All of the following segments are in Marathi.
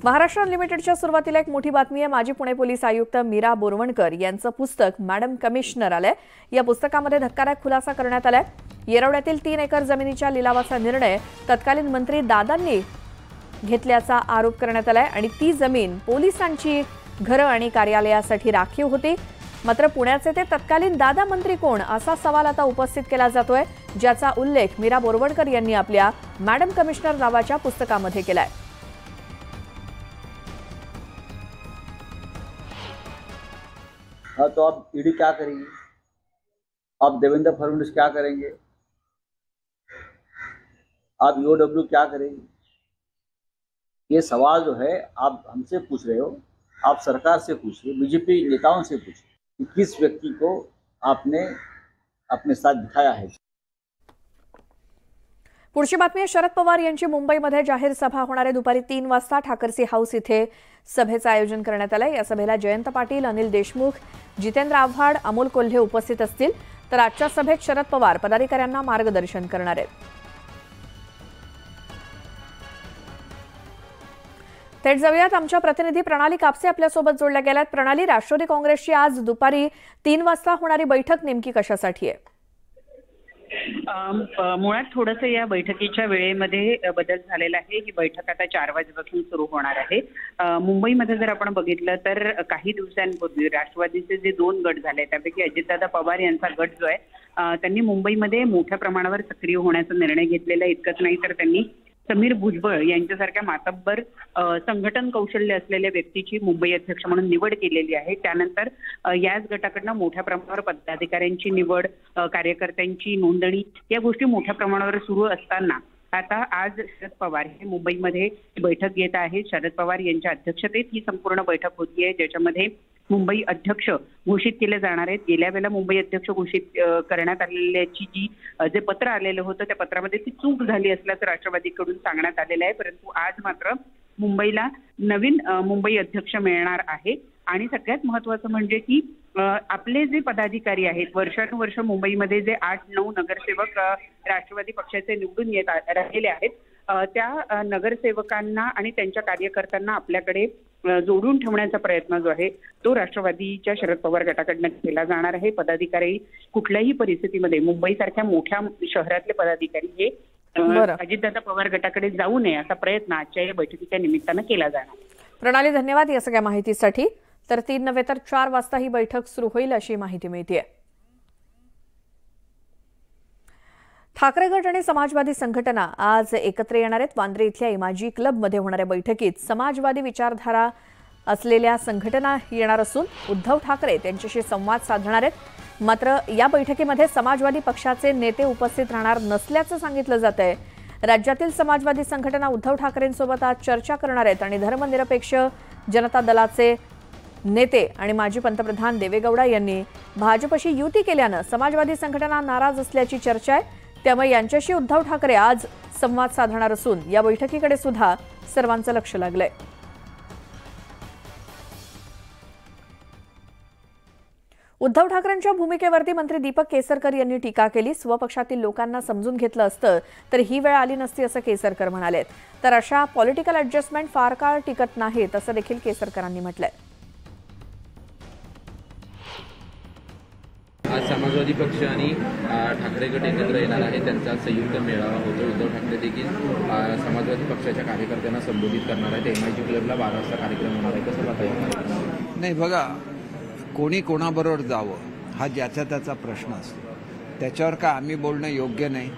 महाराष्ट्र अनलिमिटेडच्या सुरुवातीला एक मोठी बातमी आहे। माजी पुणे पोलीस आयुक्त मीरा बोरवणकर यांचं पुस्तक मॅडम कमिशनर आलंय। या पुस्तकामध्ये धक्कादायक खुलासा करण्यात आलाय। येरवड्यातील 3 एकर जमिनीच्या लिलावाचा निर्णय तत्कालीन मंत्री दादांनी घेतल्याचा आरोप करण्यात आलाय आणि ती जमीन पोलिसांची घरं आणि कार्यालयासाठी राखीव होती। मात्र पुण्याचे ते तत्कालीन दादा मंत्री कोण असा सवाल आता उपस्थित केला जातोय, ज्याचा उल्लेख मीरा बोरवणकर यांनी आपल्या मॅडम कमिशनर नावाच्या पुस्तकामध्ये केलाय। हाँ, तो अब ईडी क्या करेगी? अब देवेंद्र फडणवीस क्या करेंगे? आप ईओडब्ल्यू क्या करेगी? ये सवाल जो है आप हमसे पूछ रहे हो, आप सरकार से पूछिए, बीजेपी नेताओं से पूछिए कि किस व्यक्ति को आपने अपने साथ दिखाया है। पुढची बातमी आहे, शरद पवार यांची मुंबईमध्ये जाहीर सभा होणार आहे। दुपारी 3 वाजता ठाकरसी हाऊस इथे सभेचं आयोजन करण्यात आलंय। या सभेला जयंत पाटील, अनिल देशमुख, जितेंद्र आव्हाड, अमोल कोल्हे उपस्थित असतील। तर आजच्या सभेत शरद पवार पदाधिकाऱ्यांना मार्गदर्शन करणार आहेत। थेट जाऊयात, आमच्या प्रतिनिधी प्रणाली कापसे आपल्यासोबत जोडल्या गेल्यात। प्रणाली, राष्ट्रवादी काँग्रेसची आज दुपारी 3 वाजता होणारी बैठक नेमकी कशासाठी आहे? मुळात थोडंसं या बैठकीच्या वेळेमध्ये बदल झालेला आहे। ही बैठक आता 4 वाजेपासून सुरू होणार आहे। मुंबईमध्ये जर आपण बघितलं तर काही दिवसांपूर्वी राष्ट्रवादीचे जे 2 गट झाले त्यापैकी अजितदादा पवार यांचा गट जो आहे त्यांनी मुंबईमध्ये मोठ्या प्रमाणावर सक्रिय होण्याचा निर्णय घेतलेला। इतकंच नाही तर त्यांनी समीर भुजबळ यांच्यासारख्या मातब्बर संघटन कौशल्य असलेल्या व्यक्तीची मुंबई अध्यक्ष म्हणून निवड केलेली आहे। त्यानंतर याच गटाकडनं मोठ्या प्रमाणावर पदाधिकाऱ्यांची निवड, कार्यकर्त्यांची नोंदणी या गोष्टी मोठ्या प्रमाणावर सुरू असताना आता आज शरद पवार हे मुंबईमध्ये बैठक घेत आहेत। शरद पवार यांच्या अध्यक्षतेत ही संपूर्ण बैठक होती आहे, ज्याच्यामध्ये मुंबई अध्यक्ष घोषित केले जाणार आहेत। गेल्या वेळेला मुंबई अध्यक्ष घोषित करण्यात आलेल्याची जे पत्र आलेलं होतं त्या पत्रामध्ये ती चूक झाली असल्याचं राष्ट्रवादीकडून सांगण्यात आलेलं आहे। परंतु आज मात्र मुंबईला नवीन मुंबई अध्यक्ष मिळणार आहे आणि सगळ्यात महत्त्वाचं म्हणजे की आपले जे पदाधिकारी आहेत, वर्षानुवर्ष मुंबईमध्ये जे 8-9 नगरसेवक राष्ट्रवादी पक्षाचे निवडून येत राहिलेले आहेत, त्या नगरसेवकांना आणि त्यांच्या कार्यकर्त्यांना आपल्याकडे जोडून ठेवण्याचा प्रयत्न जो आहे तो राष्ट्रवादीच्या शरद पवार गटाकडनं केला जाणार आहे। पदाधिकारी कुठल्याही परिस्थितीमध्ये मुंबईसारख्या मोठ्या शहरातले पदाधिकारी हे अजितदादा पवार गटाकडे जाऊ नये असा प्रयत्न आजच्या या बैठकीच्या निमित्तानं केला जाणार। प्रणाली, धन्यवाद या सगळ्या माहितीसाठी। तर 3 नव्हे तर 4 वाजता ही बैठक सुरू होईल अशी माहिती मिळते। ठाकरे गट आणि समाजवादी संघटना आज एकत्र येणार आहेत। वांद्रे इथल्या इमाजी क्लबमध्ये होणाऱ्या बैठकीत समाजवादी विचारधारा असलेल्या संघटना येणार असून उद्धव ठाकरे त्यांच्याशी संवाद साधणार आहेत। मात्र या बैठकीमध्ये समाजवादी पक्षाचे नेते उपस्थित राहणार नसल्याचं सांगितलं जातंय। राज्यातील समाजवादी संघटना उद्धव ठाकरेंसोबत आज चर्चा करणार आहेत आणि धर्मनिरपेक्ष जनता दलाचे नेते आणि माजी पंतप्रधान देवेगौडा यांनी भाजपशी युती केल्यानं समाजवादी संघटना नाराज असल्याची चर्चा आहे। त्यामुळे यांच्याशी उद्धव ठाकरे आज संवाद साधणार असून या बैठकीकडे सुद्धा सर्वांचं लक्ष लागलंय। उद्धव ठाकरेंच्या भूमिकेवरती मंत्री दीपक केसरकर यांनी टीका केली। स्वपक्षातील लोकांना समजून घेतलं असतं तर ही वेळ आली नसती असं केसरकर म्हणाले। तर अशा पॉलिटिकल ऍडजस्टमेंट फार काळ टिकत नाहीत असं देखील केसरकरांनी म्हटलंय। आज समाजवादी पक्ष आणि ठाकरे गट एकत्र येणार आहे, त्यांचा संयुक्त मेळावा होतो। उद्धव ठाकरे देखील समाजवादी पक्षाच्या कार्यकर्त्यांना संबोधित करणार आहेत। एमआयजी क्लबला 12 वाजता कार्यक्रम होणार आहे, कसं पाहता येईल? नाही, बघा, कोणी कोणाबरोबर जावं हा ज्याचा त्याचा प्रश्न असतो, त्याच्यावर का आम्ही बोलणं योग्य नाही।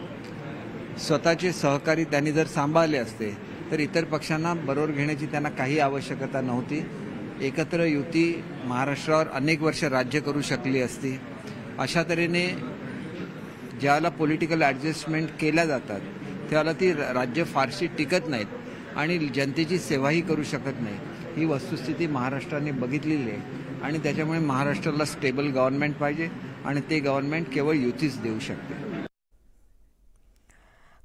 स्वतःचे सहकारी त्यांनी जर सांभाळले असते तर इतर पक्षांना बरोबर घेण्याची त्यांना काही आवश्यकता नव्हती। एकत्र युती महाराष्ट्रावर अनेक वर्ष राज्य करू शकली असती। अशा तऱ्हेने ज्याला पॉलिटिकल ॲडजस्टमेंट केल्या जातात त्याला ती राज्य फारशी टिकत नाहीत आणि जनतेची सेवाही करू शकत नाही। ही वस्तुस्थिती महाराष्ट्राने बघितलेली आहे आणि त्याच्यामुळे महाराष्ट्राला स्टेबल गव्हर्नमेंट पाहिजे आणि ते गव्हर्नमेंट केवळ युतीच देऊ शकते।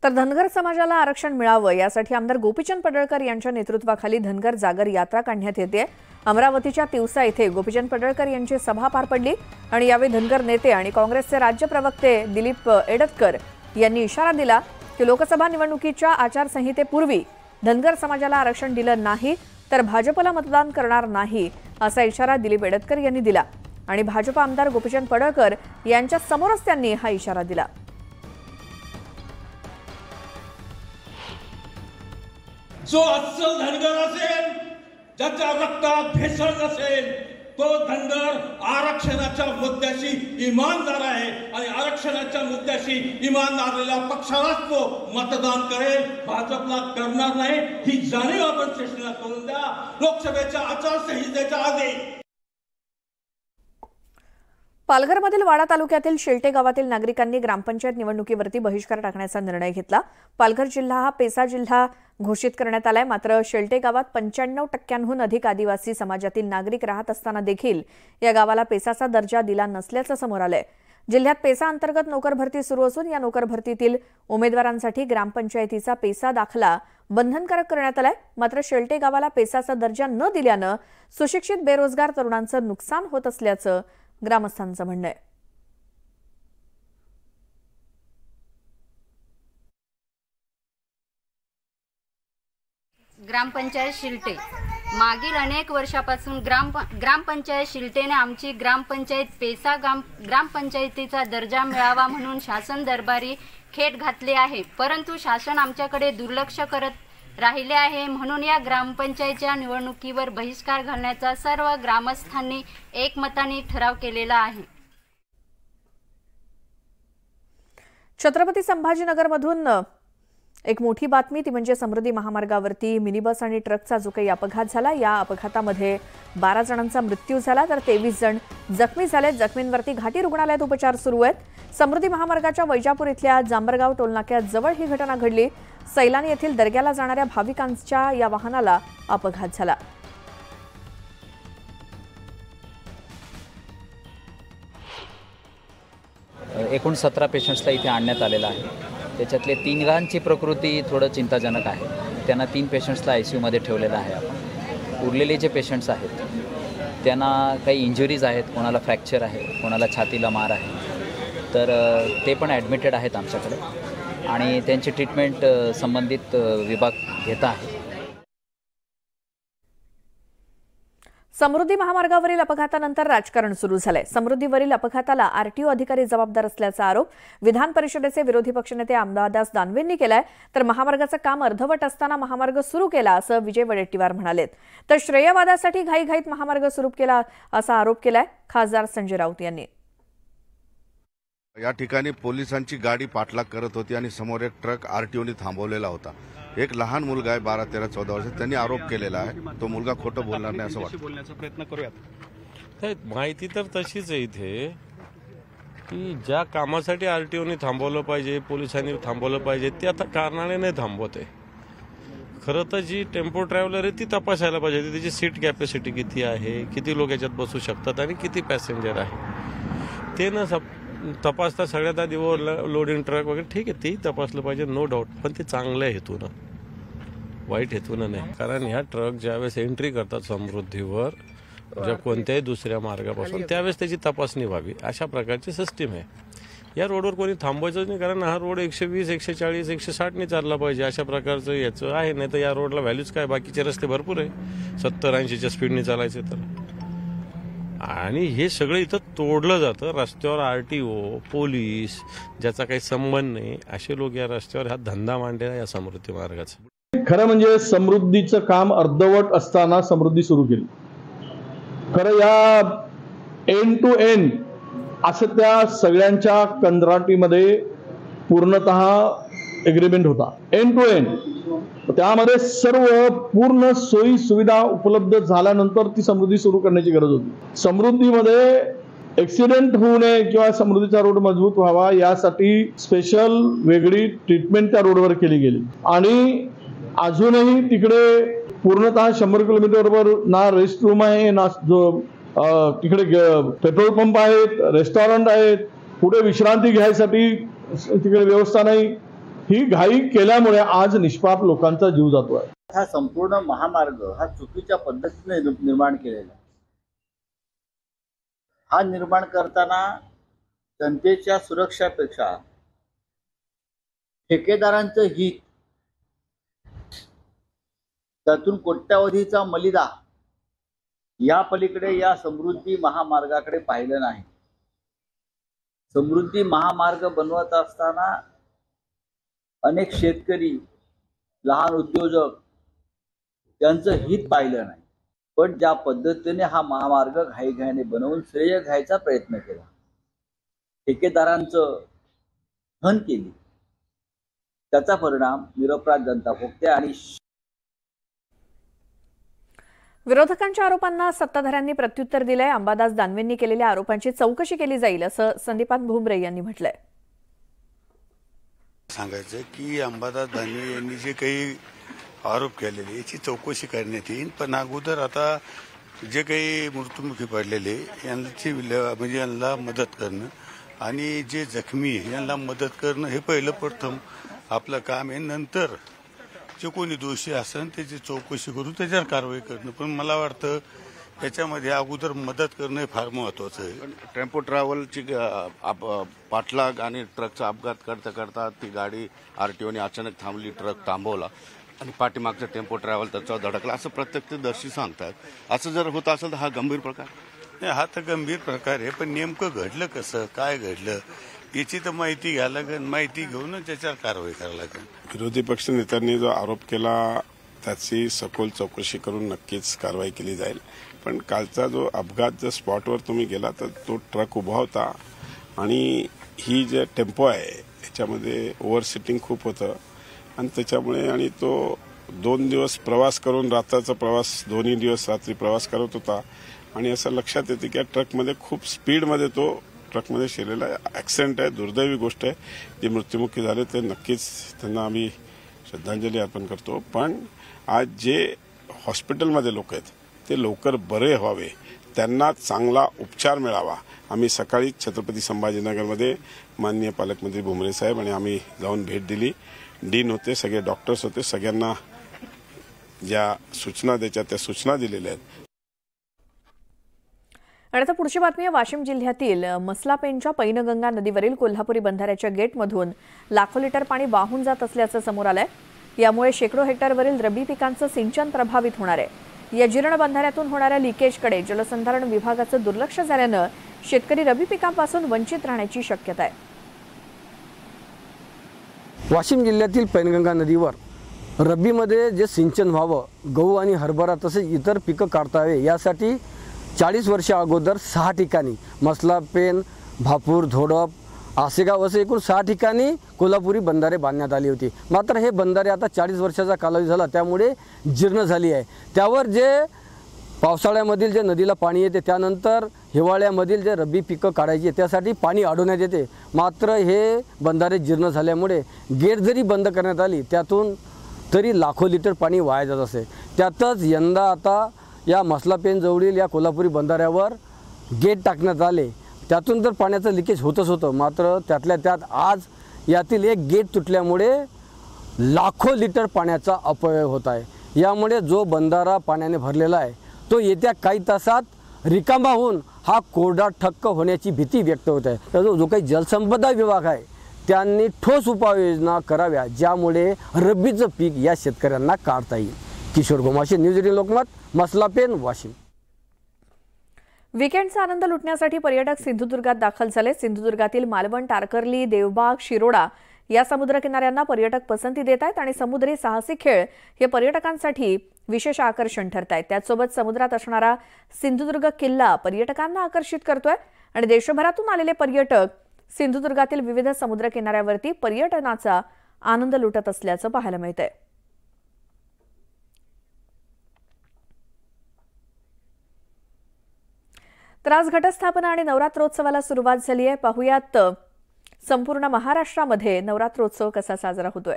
तर धनगर समाजाला आरक्षण मिळावं यासाठी आमदार गोपीचंद पडळकर यांच्या नेतृत्वाखाली धनगर जागर यात्रा काढण्यात येते। अमरावतीच्या तिवसा इथे गोपीचंद पडळकर यांची सभा पार पडली आणि यावेळी धनगर नेते आणि काँग्रेसचे राज्य प्रवक्ते दिलीप एडतकर यांनी इशारा दिला की लोकसभा निवडणुकीच्या आचारसंहितेपूर्वी धनगर समाजाला आरक्षण दिलं नाही तर भाजपला मतदान करणार नाही असा इशारा दिलीप एडतकर यांनी दिला आणि भाजप आमदार गोपीचंद पडळकर यांच्या समोरच त्यांनी हा इशारा दिला. जो अस्सल धनगर असेल, ज्याच्या रक्तात भेसळ नसेल, तो धनगर आरक्षणाच्या मुद्द्याशी इमानदार आहे आणि आरक्षणाच्या मुद्द्याशी इमानदार असलेल्या पक्षालाच तो मतदान करेल, भाजपला करणार नाही. ही जाणीव आपण चेष्टेला करून द्या. लोकसभेच्या आचारसंहितेच्या आधी पालघरमधील वाडा तालुक्यातील शेलटे गावातील नागरिकांनी ग्रामपंचायत निवडणुकीवरती बहिष्कार टाकण्याचा निर्णय घेतला. पालघर जिल्हा हा पेसा जिल्हा घोषित करण्यात आलाय. मात्र शेलटे गावात 95% अधिक आदिवासी समाजातील नागरिक राहत असताना देखील या गावाला पेसाचा दर्जा दिला नसल्याचं समोर आलंय. जिल्ह्यात पेसा अंतर्गत नोकर भरती सुरू असून या नोकर भरतीतील उमेदवारांसाठी ग्रामपंचायतीचा पेसा दाखला बंधनकारक करण्यात आलाय. मात्र शेलटे गावाला पेसाचा दर्जा न दिल्यानं सुशिक्षित बेरोजगार तरुणांचं नुकसान होत असल्याचं ग्रामस्थांचं म्हणणं आहे. ग्रामपंचायत शिलटे मागील अनेक वर्षापासून ग्रामपंचायत शिलटेने आमची ग्रामपंचायत पेसा ग्रामपंचायतीचा दर्जा मिळावा म्हणून शासन दरबारी खेट घातले आहे. परंतु शासन आमच्याकडे दुर्लक्ष करत राहिले आहे. म्हणून या ग्रामपंचायतच्या निवडणुकीवर बहिष्कार घालण्याचा सर्व ग्रामस्थांनी एकमताने ठराव केलेला आहे. छत्रपती संभाजीनगरमधून एक मोठी बातमी ती म्हणजे समृद्धी महामार्गावरती मिनी बस आणि ट्रकचा जो काही अपघात झाला, या अपघातामध्ये 12 जणांचा मृत्यू झाला तर 23 जण जखमी झाले. जखमींवरती घाटी रुग्णालयात उपचार सुरू आहेत. समृद्धी महामार्गाच्या वैजापूर इथल्या जांबरगाव टोलनाक्यात जवळ ही घटना घडली. सैलानी येथील दर्ग्याला जाणाऱ्या भाविकांच्या या वाहनाला अपघात झाला. एकूण 17 पेशंट्सला इथे आणण्यात आलेलं आहे. त्याच्यातले 3 प्रकृती थोडं चिंताजनक आहे. त्यांना 3 पेशंट्सला ICUमध्ये ठेवलेलं आहे आपण. उरलेले जे पेशंट्स आहेत त्यांना काही इंजुरीज आहेत, कोणाला फ्रॅक्चर आहे, कोणाला छातीला मार आहे, तर ते पण ॲडमिटेड आहेत आमच्याकडे आणि त्यांची ट्रीटमेंट संबंधित विभाग घेत आहे. समृद्धी महामार्गावरील अपघातानंतर राजकारण सुरू झालंय. समृद्धीवरील अपघाताला आरटीओ अधिकारी जबाबदार असल्याचा आरोप विधान परिषदेचे विरोधी पक्षनेते अंबादास दानवेंनी केलाय. तर महामार्गाचं काम अर्धवट असताना महामार्ग सुरू केला असं विजय वडेट्टीवार म्हणालेत. तर श्रेयवादासाठी घाईघाईत महामार्ग सुरू केला असा आरोप केलाय खासदार संजय राऊत यांनी. या ठिकाणी पोलिसांची गाडी पाठलाग करत होती आणि समोर एक ट्रक आरटीओने थांबवलेला होता. एक लहान मुलगा आहे 12, 13, 14 वर्ष, त्यांनी आरोप केलेला आहे. तो मुलगा खोटं बोलणार नाही असं वाटतं. बोलण्याचा प्रयत्न करूयात. माहिती तर तशीच आहे इथे की ज्या कामासाठी आरटीओने थांबवलं पाहिजे, पोलिसांनी थांबवलं पाहिजे, ते आता कारणाने नाही थांबवत आहे. खरं तर जी टेम्पो ट्रॅव्हलर आहे ती तपासायला पाहिजे. त्याची सीट कॅपॅसिटी किती आहे, किती लोक याच्यात बसू शकतात आणि किती पॅसेंजर आहे ते न तपासता सगळ्यात आधी लोडिंग ट्रक वगैरे ठीक आहे, तेही तपासलं पाहिजे, नो डाऊट. पण ते चांगल्या हेतून, वाईट हेतून नाही. कारण ह्या ट्रक ज्यावेळेस एंट्री करतात समृद्धीवर ज्या कोणत्याही दुसऱ्या मार्गापासून, त्यावेळेस त्याची तपासणी व्हावी, अशा प्रकारची सिस्टीम आहे. या रोडवर कोणी थांबवायचंच नाही, कारण हा रोड 120, 140, 160 चालला पाहिजे, अशा प्रकारचं याचं आहे. नाही तर या रोडला व्हॅल्यूच काय, बाकीचे रस्ते भरपूर आहे 70-80च्या स्पीडने चालायचे तर. आणि हे सगळं इथं तोडलं जातं. रस्त्यावर आरटीओ, पोलीस ज्याचा काही संबंध नाही असे लोक या रस्त्यावर हा धंदा मांडलेला या समृद्धी मार्गाचा. खरं म्हणजे समृद्धीचं काम अर्धवट असताना समृद्धी सुरू केली. खरं या एंड टू एंड असं त्या सगळ्यांच्या कंत्राटीमध्ये पूर्णतः एग्रीमेंट होता. एंड टू एंड त्यामध्ये सर्व पूर्ण सोयी सुविधा उपलब्ध झाल्यानंतर ती समृद्धी सुरू करण्याची गरज होती. समृद्धीमध्ये ऍक्सिडेंट होऊ नये किंवा समृद्धीचा रोड मजबूत व्हावा यासाठी स्पेशल वेगळी ट्रीटमेंट त्या रोडवर केली गेली. आणि अजूनही तिकडे पूर्णतः 100 किलोमीटरवर ना रेस्ट रूम आहे, ना जो तिकडे पेट्रोल पंप आहेत, रेस्टॉरंट आहेत, कुठे विश्रांती घ्यायसाठी तिकडे व्यवस्था नाही. ही घाई केल्यामुळे आज निष्पाप लोकांचा जीव जातोय. हा संपूर्ण महामार्ग हा चुकीच्या पद्धतीने निर्माण केलेला. हा निर्माण करताना जनतेच्या सुरक्षापेक्षा ठेकेदारांचं हित, त्यातून कोट्यावधीचा मलिदा या पलीकडे या समृद्धी महामार्गाकडे पाहिलं नाही. समृद्धी महामार्ग बनवत असताना अनेक शेतकरी, लहान उद्योजक यांचं हित पाहिलं नाही. पण ज्या पद्धतीने हा महामार्ग घाईघाईने बनवून श्रेय घ्यायचा प्रयत्न केला, ठेकेदारांचं धन केली, त्याचा परिणाम निरपराध जनता भोगते. आणि विरोधकांच्या आरोपांना सत्ताधाऱ्यांनी प्रत्युत्तर दिलंय. अंबादास दानवेंनी केलेल्या आरोपांची चौकशी केली जाईल असं संदीपान भुमरे यांनी म्हटलंय. सांगायचं की अंबादास दानवे यांनी जे काही आरोप केलेले याची चौकशी करण्यात येईल. पण अगोदर आता जे काही मृत्युमुखी पडलेले यांची म्हणजे यांना मदत करणं आणि जे जखमी यांना मदत करणं हे पहिलं प्रथम आपलं काम आहे. नंतर जे कोणी दोषी असेल त्याची चौकशी करून त्याच्यावर कारवाई करणं. पण मला वाटतं याच्यामध्ये अगोदर मदत करणं हे फार महत्वाचं आहे. टेम्पो ट्रॅव्हलची पाठलाग आणि ट्रकचा अपघात करता करता ती गाडी आरटीओने अचानक थांबली, ट्रक थांबवला आणि पाठीमागचा टेम्पो ट्रॅव्हल त्याच्यावर धडकला असं प्रत्यक्षदर्शी सांगतात. असं जर होत असेल तर हा गंभीर प्रकार नाही. हा तर गंभीर प्रकार आहे. पण नेमकं घडलं कसं, काय घडलं याची तर माहिती घ्यायला लागेल. माहिती घेऊन त्याच्यावर कारवाई करायला लागेल. विरोधी पक्ष नेत्यांनी जो आरोप केला त्याची सखोल चौकशी करून नक्कीच कारवाई केली जाईल. पण कालचा जो अपघात जर स्पॉटवर तुम्ही गेला तर तो ट्रक उभा होता आणि ही जे टेम्पो आहे याच्यामध्ये ओव्हर सिटिंग खूप होतं आणि त्याच्यामुळे आणि तो 2 दिवस प्रवास करून रात्रीचा प्रवास 2 दिवस रात्री प्रवास करत होता आणि असं लक्षात येते की या ट्रकमध्ये खूप स्पीडमध्ये तो ट्रकमध्ये शिरलेला ॲक्सिडेंट आहे. दुर्दैवी गोष्ट आहे. जे मृत्युमुखी झाले ते नक्कीच त्यांना आम्ही श्रद्धांजली अर्पण करतो. पण आज जे हॉस्पिटलमध्ये लोक आहेत ते लवकर बरे व्हावे, त्यांना चांगला उपचार मिळावा. आम्ही सकाळी छत्रपती संभाजीनगरमध्ये माननीय पालकमंत्री भुमरे साहेब आणि आम्ही जाऊन भेट दिली. डीन होते, सगळे डॉक्टर्स होते, सगळ्यांना ज्या सूचना द्यायच्या त्या सूचना दिलेल्या आहेत. आणि आता पुढची बातमी आहे. वाशिम जिल्ह्यातील मसलापेंच्या पैनगंगा नदीवरील कोल्हापुरी बंधाऱ्याच्या गेटमधून लाखो लिटर पाणी वाहून जात असल्याचं समोर आलंय. यामुळे शेकडो हेक्टरवरील रब्बी पिकांचं सिंचन प्रभावित होणार आहे. या जीर्ण बंधाऱ्यातून होणाऱ्या लिकेजकडे जलसंधारण विभागाचं दुर्लक्ष झाल्यानं शेतकरी रब्बी पिकांपासून वंचित राहण्याची शक्यता आहे. वाशिम जिल्ह्यातील पैनगंगा नदीवर रब्बीमध्ये जे सिंचन व्हावं, गहू आणि हरभरा तसेच इतर पिकं काढता यावे यासाठी 40 वर्षा अगोदर 6 ठिकाणी मसलापेन, भापूर, धोडप, आसेगाव असे एकूण 6 ठिकाणी कोल्हापुरी बंधारे बांधण्यात आली होती. मात्र हे बंधारे आता 40 वर्षाचा कालावधी झाला त्यामुळे जीर्ण झाली आहे. त्यावर जे पावसाळ्यामधील जे नदीला पाणी येते त्यानंतर हिवाळ्यामधील जे रब्बी पिकं काढायची त्यासाठी पाणी अडवण्यात येते. मात्र हे बंधारे जीर्ण झाल्यामुळे गेट जरी बंद करण्यात आली त्यातून तरी लाखो लिटर पाणी वाया जात असे. त्यातच यंदा आता या मसलापेन जवळील या कोल्हापुरी बंधाऱ्यावर गेट टाकण्यात आले. त्यातून तर पाण्याचं लिकेज होतच होतं. मात्र त्यातल्या त्यात आज यातील एक गेट तुटल्यामुळे लाखो लिटर पाण्याचा अपव्यय होत आहे. यामुळे जो बंधारा पाण्याने भरलेला आहे तो येत्या काही तासात रिकामा होऊन हा कोरडा ठक्क होण्याची भीती व्यक्त होत आहे. तर जो काही जलसंपदा विभाग आहे त्यांनी ठोस उपाययोजना कराव्या ज्यामुळे रब्बीचं पीक या शेतकऱ्यांना काढता येईल. किशोर गोमाशे, न्यूज 18 लोकमत, मसलापेन, वाशिम. वीकेंडचा आनंद लुटण्यासाठी पर्यटक सिंधुदुर्गात दाखल झाले. सिंधुदुर्गातील मालवण, टारकर्ली, देवबाग, शिरोडा या समुद्रकिनाऱ्यांना पर्यटक पसंती देत आहेत आणि समुद्री साहसी खेळ हे पर्यटकांसाठी विशेष आकर्षण ठरत आहेत. त्याचसोबत समुद्रात असणारा सिंधुदुर्ग किल्ला पर्यटकांना आकर्षित करतोय आणि देशभरातून आलेले पर्यटक सिंधुदुर्गातील विविध समुद्रकिनाऱ्यावरती पर्यटनाचा आनंद लुटत असल्याचं पाहायला मिळतंय. तर आज घटस्थापना आणि नवरात्रोत्सवाला सुरुवात झाली आहे. पाहुयात संपूर्ण महाराष्ट्रामध्ये नवरात्रोत्सव कसा साजरा होतोय.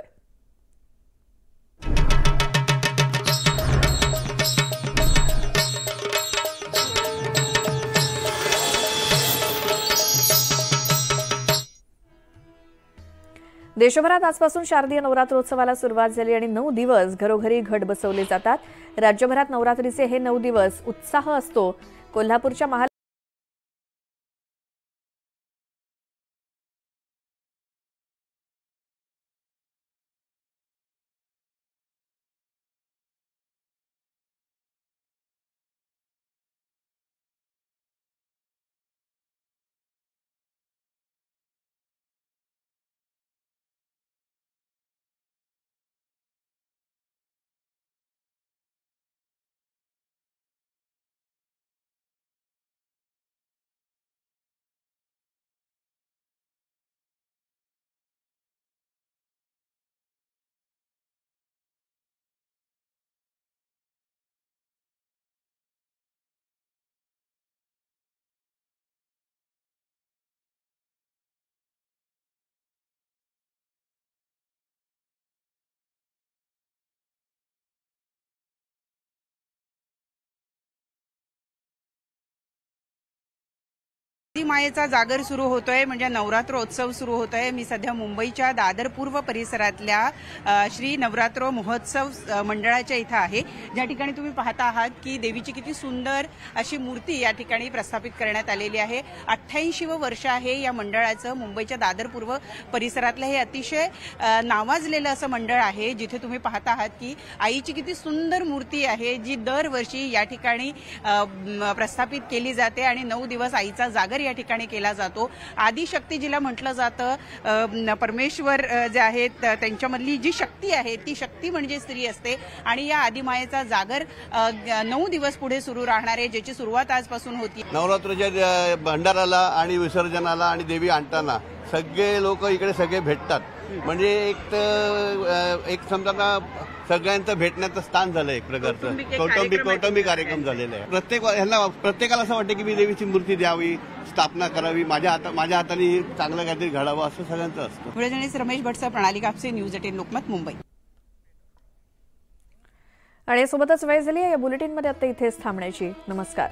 देशभरात आजपासून शारदीय नवरात्रोत्सवाला सुरुवात झाली आणि 9 दिवस घरोघरी घट बसवले जातात. राज्यभरात नवरात्रीचे हे 9 दिवस उत्साह असतो. कोल्हापूरच्या आदिमायेचा जागर सुरू होतोय, म्हणजे नवरात्रोत्सव सुरू होतोय। मी सध्या मुंबईच्या दादर पूर्व परिसरातल्या श्री नवरात्र महोत्सव मंडळाच्या इथं आहे, ज्या ठिकाणी तुम्ही पाहता आहात की देवीची किती सुंदर अशी मूर्ती या ठिकाणी प्रस्थापित करण्यात आलेली आहे। 88वं वर्ष आहे या मंडळाचं। मुंबईच्या दादर पूर्व परिसरातलं हे अतिशय नावाजलेलं असं मंडळ आहे, जिथे तुम्ही पाहता आहात की आईची किती सुंदर मूर्ती आहे, जी दरवर्षी या ठिकाणी प्रस्थापित केली जाते आणि 9 दिवस आईचा जागर या ठिकाणी केला जातो। आदिशक्ती जिला म्हटलं जातं, परमेश्वर जे आहेत त्यांच्यामधली जी शक्ती आहे ती शक्ती म्हणजे स्त्री असते आणि या आदिमायेचा जागर 9 दिवस पुढे सुरू राहणार आहे, ज्याची सुरुवात आजपासून होती। नवरात्राच्या भंडाराला आणि विसर्जनाला आणि देवी आणताना सगळे लोक इकडे सगळे भेटतात, म्हणजे एक समजा सगळ्यांचं भेटण्याचं स्थान झालं, एक प्रकारचं कौटुंबिक कार्यक्रम झालेला आहे। प्रत्येकाला असं वाटतं की मी देवीची मूर्ती द्यावी, स्थापना करावी, माझ्या हाताने चांगलं काहीतरी घडावं असं सगळ्यांचं असतं। व्हिडिओ रमेश भटसह प्रणाली कापसे, न्यूज 18 लोकमत, मुंबई। आणि सोबतच वेळ झाली या बुलेटिनमध्ये आता इथेच थांबण्याची। नमस्कार।